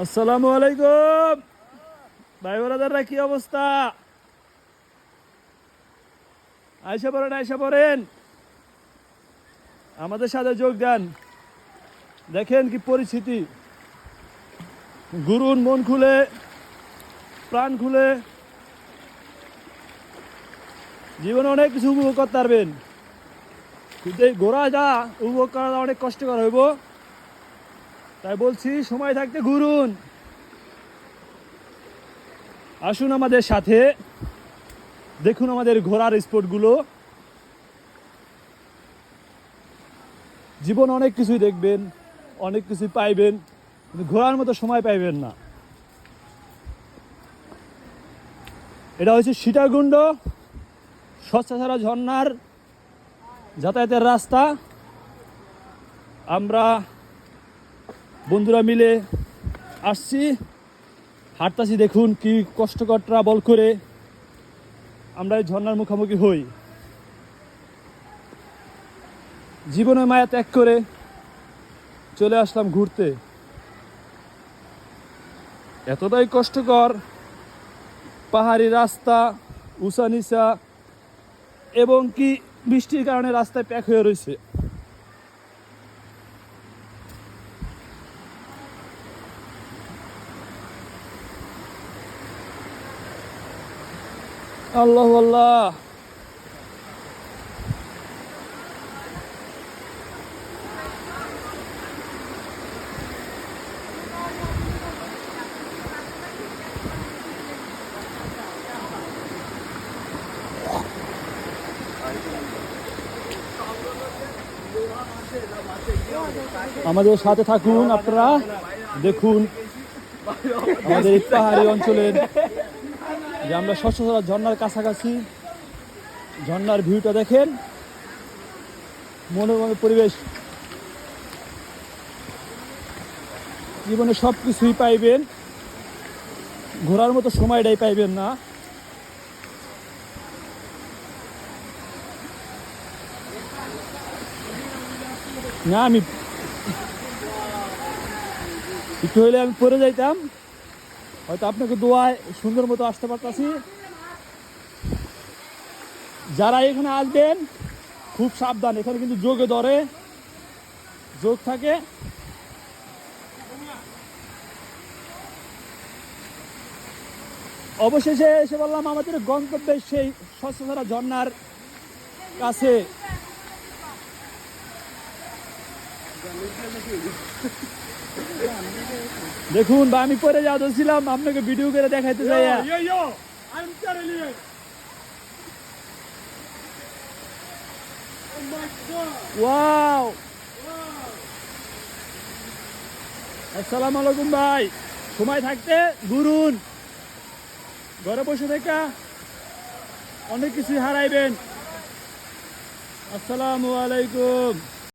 আসসালামু আলাইকুম ভাই ব্রাদাররা, কি অবস্থা? আয়সা পড়েন আমাদের সাথে যোগ দেন। দেখেন কি পরিস্থিতি, ঘুরুন মন খুলে, প্রাণ খুলে। জীবনে অনেক কিছু উপভোগ করতে পারবেন, কিন্তু এই ঘোরাটা উপভোগ করা অনেক কষ্টকর হইব। তাই বলছি, সময় থাকতে ঘুরুন, আসুন আমাদের সাথে, দেখুন আমাদের ঘোরার স্পটগুলো। জীবন অনেক কিছুই দেখবেন, অনেক কিছুই পাইবেন, কিন্তু ঘোরার মতো সময় পাইবেন না। এটা হচ্ছে সীতাকুণ্ড স্বচ্ছাচারা ঝর্ণার যাতায়াতের রাস্তা। আমরা বন্ধুরা মিলে আসছি, হাঁটতাছি। দেখুন কি কষ্টকর ট্রাভেল করে আমরা এই ঝর্ণার মুখোমুখি হই। জীবনের মায়া ত্যাগ করে চলে আসলাম ঘুরতে। এতটাই কষ্টকর, পাহাড়ি রাস্তা, উঁচা নিচা, এবং কি বৃষ্টির কারণে রাস্তায় প্যাক হয়ে রয়েছে। আল্লাহ আল্লাহ, আমাদের সাথে থাকুন আপনারা। দেখুন আমাদের এই পাহাড়ি অঞ্চলের যে আমরা স্বচ্ছতা ঝর্ণার কাছাকাছি, ঝর্ণার ভিউটা দেখেন, মনোরম পরিবেশ। জীবনে সব কিছুই পাইবেন, ঘোরার মতো সময়টাই পাইবেন না। না, আমি একটু হইলে আমি পড়ে যাইতাম, হয়তো আপনাকে দোয়ায় সুন্দর মতো আসতে পারতাছি। যারা এখানে আসবেন খুব সাবধান, এখানে কিন্তু যোগে ধরে, যোগ থাকে। অবশেষে এসে বললাম আমাদের গন্তব্যের সেই স্বচ্ছধারা ঝর্ণার কাছে। দেখুন বা আমি পরে যাওয়া ছিলাম, আপনাকে ভিডিও করে দেখাইতে চাই। ওয়াও, আসসালামু আলাইকুম ভাই। সময় থাকতে ঘুরুন, ঘরে বসে থেকে অনেক কিছুই হারাইবেন। আসসালামু আলাইকুম।